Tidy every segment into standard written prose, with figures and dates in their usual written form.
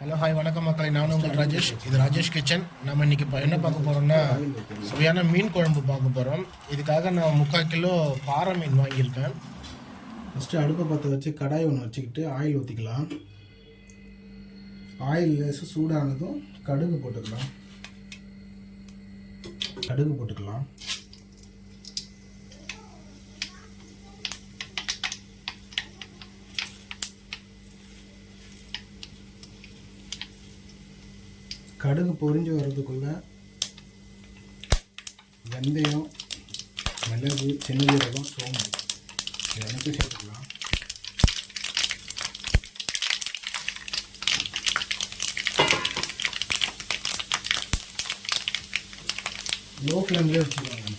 Hello hi வணக்கம் மக்களை, நான் உங்கள் ராஜேஷ். இது ராஜேஷ் கிச்சன். நம்ம இன்றைக்கி இப்போ என்ன பார்க்க போகிறோம்னா சுவையான மீன் குழம்பு பார்க்க போகிறோம். இதுக்காக நான் 3/4 கிலோ பாறை மீன் வாங்கியிருக்கேன். ஃபஸ்ட்டு அடுப்பை பற்ற வச்சு கடாய் ஒன்று வச்சுக்கிட்டு ஆயில் ஊற்றிக்கலாம். ஆயில் லேசு சூடானதும் கடுகு போட்டுக்கலாம். கடுகு பொரிஞ்சு வர்றதுக்குள்ள வெந்தயம், மிளகு, சின்ன ஜீரகம், சோம்பு இது அனைத்தும் சேர்த்துக்கலாம். லோ ஃப்ளேம்லேயே வச்சுக்கோங்க.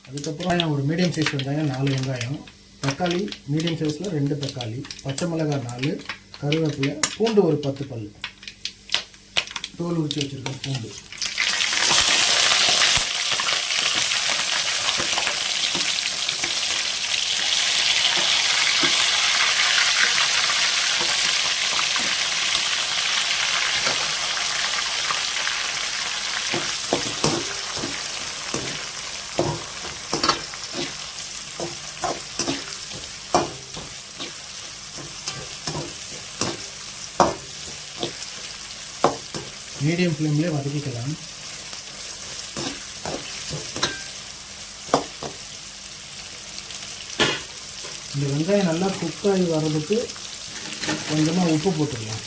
அதுக்கப்புறம் ஒரு மீடியம் சைஸ் வெங்காயம் 4 வெங்காயம், தக்காளி மீடியம் சைஸில் 2 தக்காளி, பச்சை மிளகாய் 4, கருவேப்பிலை, பூண்டு ஒரு 10 பல், தோல் உரிச்சு வச்சுருக்கேன் பூண்டு. மீடியம் ஃப்ளேம்லேயே வதக்கிக்கலாம். இந்த வெங்காயம் நல்லா குக்காகி வர்றதுக்கு கொஞ்சமாக உப்பு போட்டுக்கலாம்.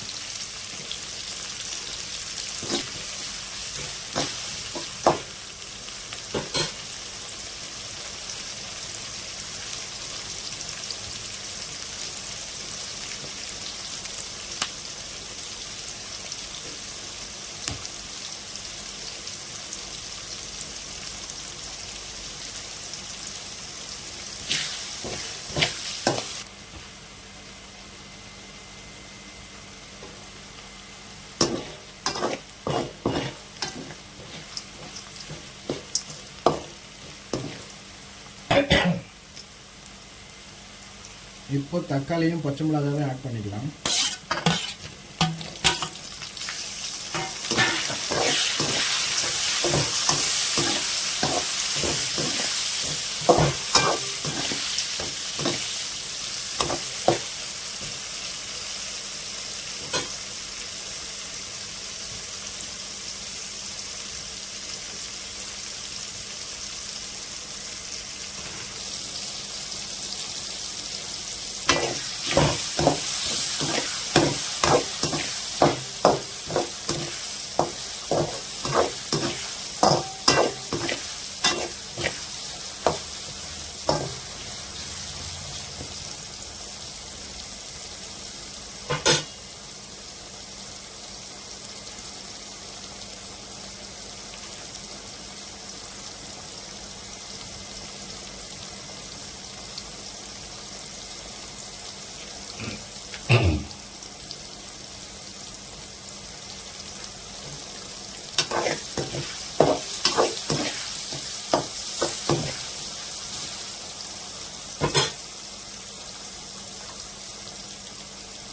இப்போ தக்காளியும் பச்சை மிளகாயும் ஆட் பண்ணிக்கலாம்.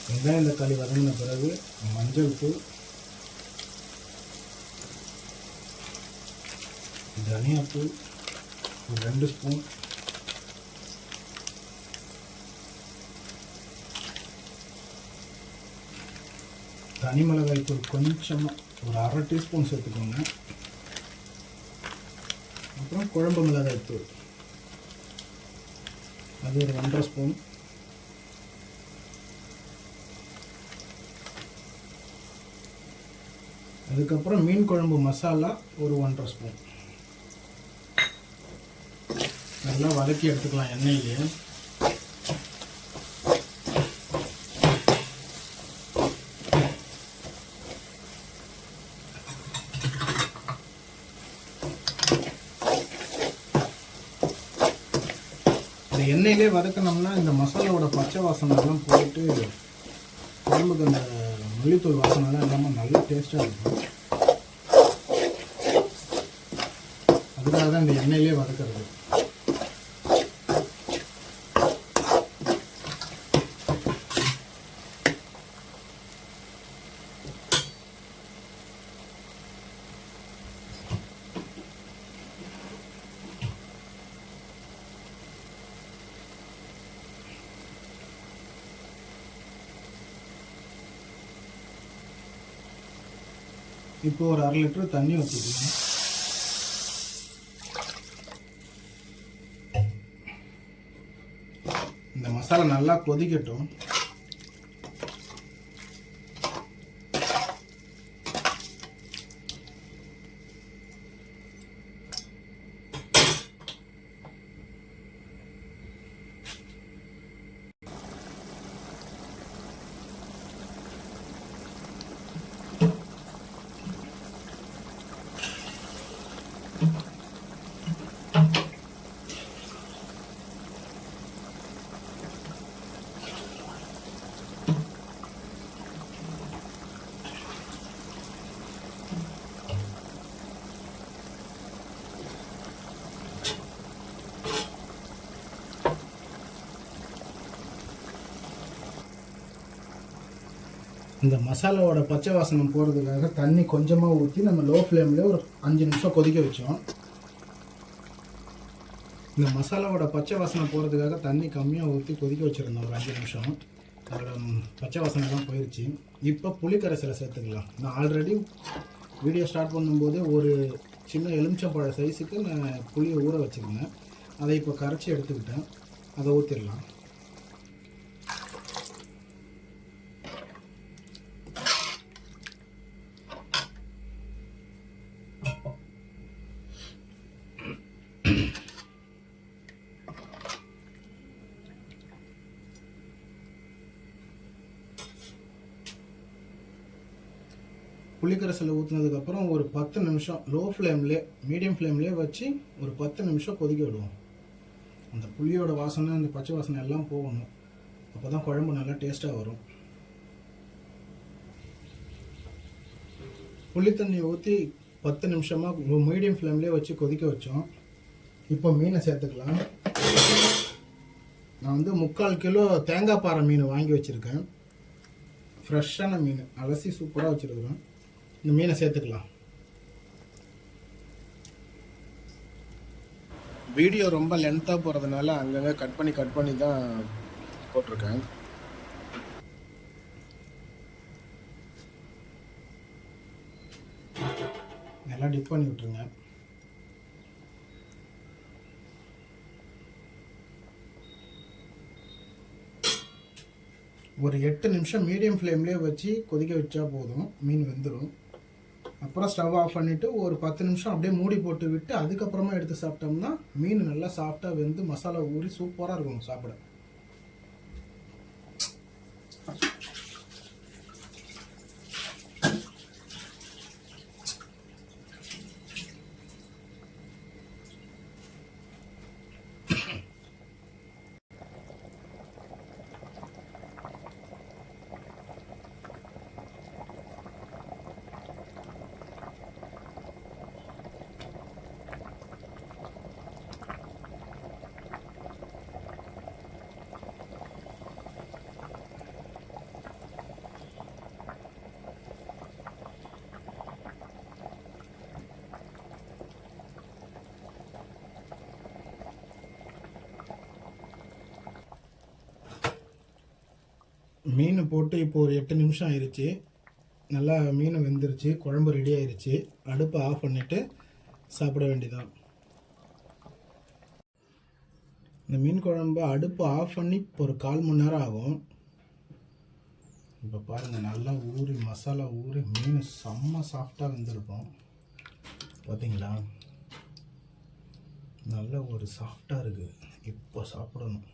வெங்காயம் தக்காளி வதங்கின பிறகு மஞ்சள் தூள், தனியாத்தூள் ஒரு 2 ஸ்பூன், தனி மிளகாய் தூள் கொஞ்சமாக ஒரு 1/2 டீஸ்பூன் சேர்த்துக்கோங்க. அப்புறம் குழம்பு மிளகாய் தூள் அது ஒரு 1/2 ஸ்பூன். அதுக்கப்புறம் மீன் குழம்பு மசாலா ஒரு 1/2 ஸ்பூன். நல்லா வதக்கி எடுத்துக்கலாம் எண்ணெயிலே. இந்த எண்ணெயிலே வதக்கினோம்னா இந்த மசாலாவோட பச்சை வாசனைலாம் போயிட்டு குழம்புக்கு அந்த மல்லித்தூள் வாசனைலாம் இல்லாமல் நல்லா டேஸ்ட்டாக இருக்கும். அதுக்காக தான் இந்த எண்ணெயிலே வதக்கிறது. இப்போ ஒரு 1/2 லிட்டர் தண்ணி ஊற்றிக்கலாம். இந்த மசாலா நல்லா கொதிக்கட்டும். இந்த மசாலாவோட பச்சை வாசனம் போகிறதுக்காக தண்ணி கொஞ்சமாக ஊற்றி நம்ம லோ ஃப்ளேம்லேயே ஒரு 5 நிமிஷம் கொதிக்க வச்சோம். இந்த மசாலாவோட பச்சை வாசனை போகிறதுக்காக தண்ணி கம்மியாக ஊற்றி கொதிக்க வச்சுருந்தோம் ஒரு 5 நிமிஷம். அதோட பச்சை வாசனைலாம் போயிடுச்சு. இப்போ புளிக்கரைசலை சேர்த்துக்கலாம். நான் ஆல்ரெடி வீடியோ ஸ்டார்ட் பண்ணும்போது ஒரு சின்ன எலுமிச்சம்பழ சைஸுக்கு நான் புளியை ஊற வச்சுருந்தேன். அதை இப்போ கரைச்சி எடுத்துக்கிட்டேன். அதை ஊற்றிடலாம். புளிக்கரைசலை ஊற்றினதுக்கப்புறம் ஒரு 10 நிமிஷம் லோ ஃப்ளேம்லேயே மீடியம் ஃப்ளேம்லேயே வச்சு ஒரு 10 நிமிஷம் கொதிக்க விடுவோம். அந்த புளியோட வாசனை அந்த பச்சை வாசனை எல்லாம் போகணும். அப்போ தான் குழம்பு நல்லா டேஸ்ட்டாக வரும். புளி தண்ணி ஊற்றி 10 நிமிஷமாக மீடியம் ஃப்ளேம்லேயே வச்சு கொதிக்க வச்சோம். இப்போ மீனை சேர்த்துக்கலாம். நான் வந்து 3/4 கிலோ தேங்காய் பாறை மீன் வாங்கி வச்சுருக்கேன். ஃப்ரெஷ்ஷான மீன் அலசி சூப்பராக வச்சுருக்குறேன். இந்த மீனை சேர்த்துக்கலாம். வீடியோ ரொம்ப லென்த்தாக போகிறதுனால அங்கங்கே கட் பண்ணி தான் போட்டிருக்கேன். நல்லா டிப் பண்ணி விட்டுருங்க. ஒரு 8 நிமிஷம் மீடியம் ஃப்ளேம்லேயே வச்சு கொதிக்க வச்சா போதும், மீன் வெந்துடும். அப்புறம் ஸ்டவ் ஆஃப் பண்ணிவிட்டு ஒரு 10 நிமிஷம் அப்படியே மூடி போட்டு விட்டு அதுக்கப்புறமா எடுத்து சாப்பிட்டோம்னா மீன் நல்லா சாஃப்டாக வெந்து மசாலா ஊறி சூப்பராக இருக்கும் சாப்பிட. மீன் போட்டு இப்போ ஒரு 8 நிமிஷம் ஆயிடுச்சு. நல்லா மீன் வெந்துருச்சு, குழம்பு ரெடி ஆயிடுச்சு. அடுப்பை ஆஃப் பண்ணிவிட்டு சாப்பிட வேண்டியதான். இந்த மீன் குழம்பு அடுப்பு ஆஃப் பண்ணி இப்போ ஒரு 1/4 மணி நேரம் ஆகும். இப்போ பாருங்கள், நல்லா ஊறி மசாலா ஊறி மீன் செம்ம சாஃப்டாக வெந்திருக்கும். பார்த்தீங்களா, நல்ல ஒரு சாஃப்டாக இருக்குது. இப்போ சாப்பிடணும்.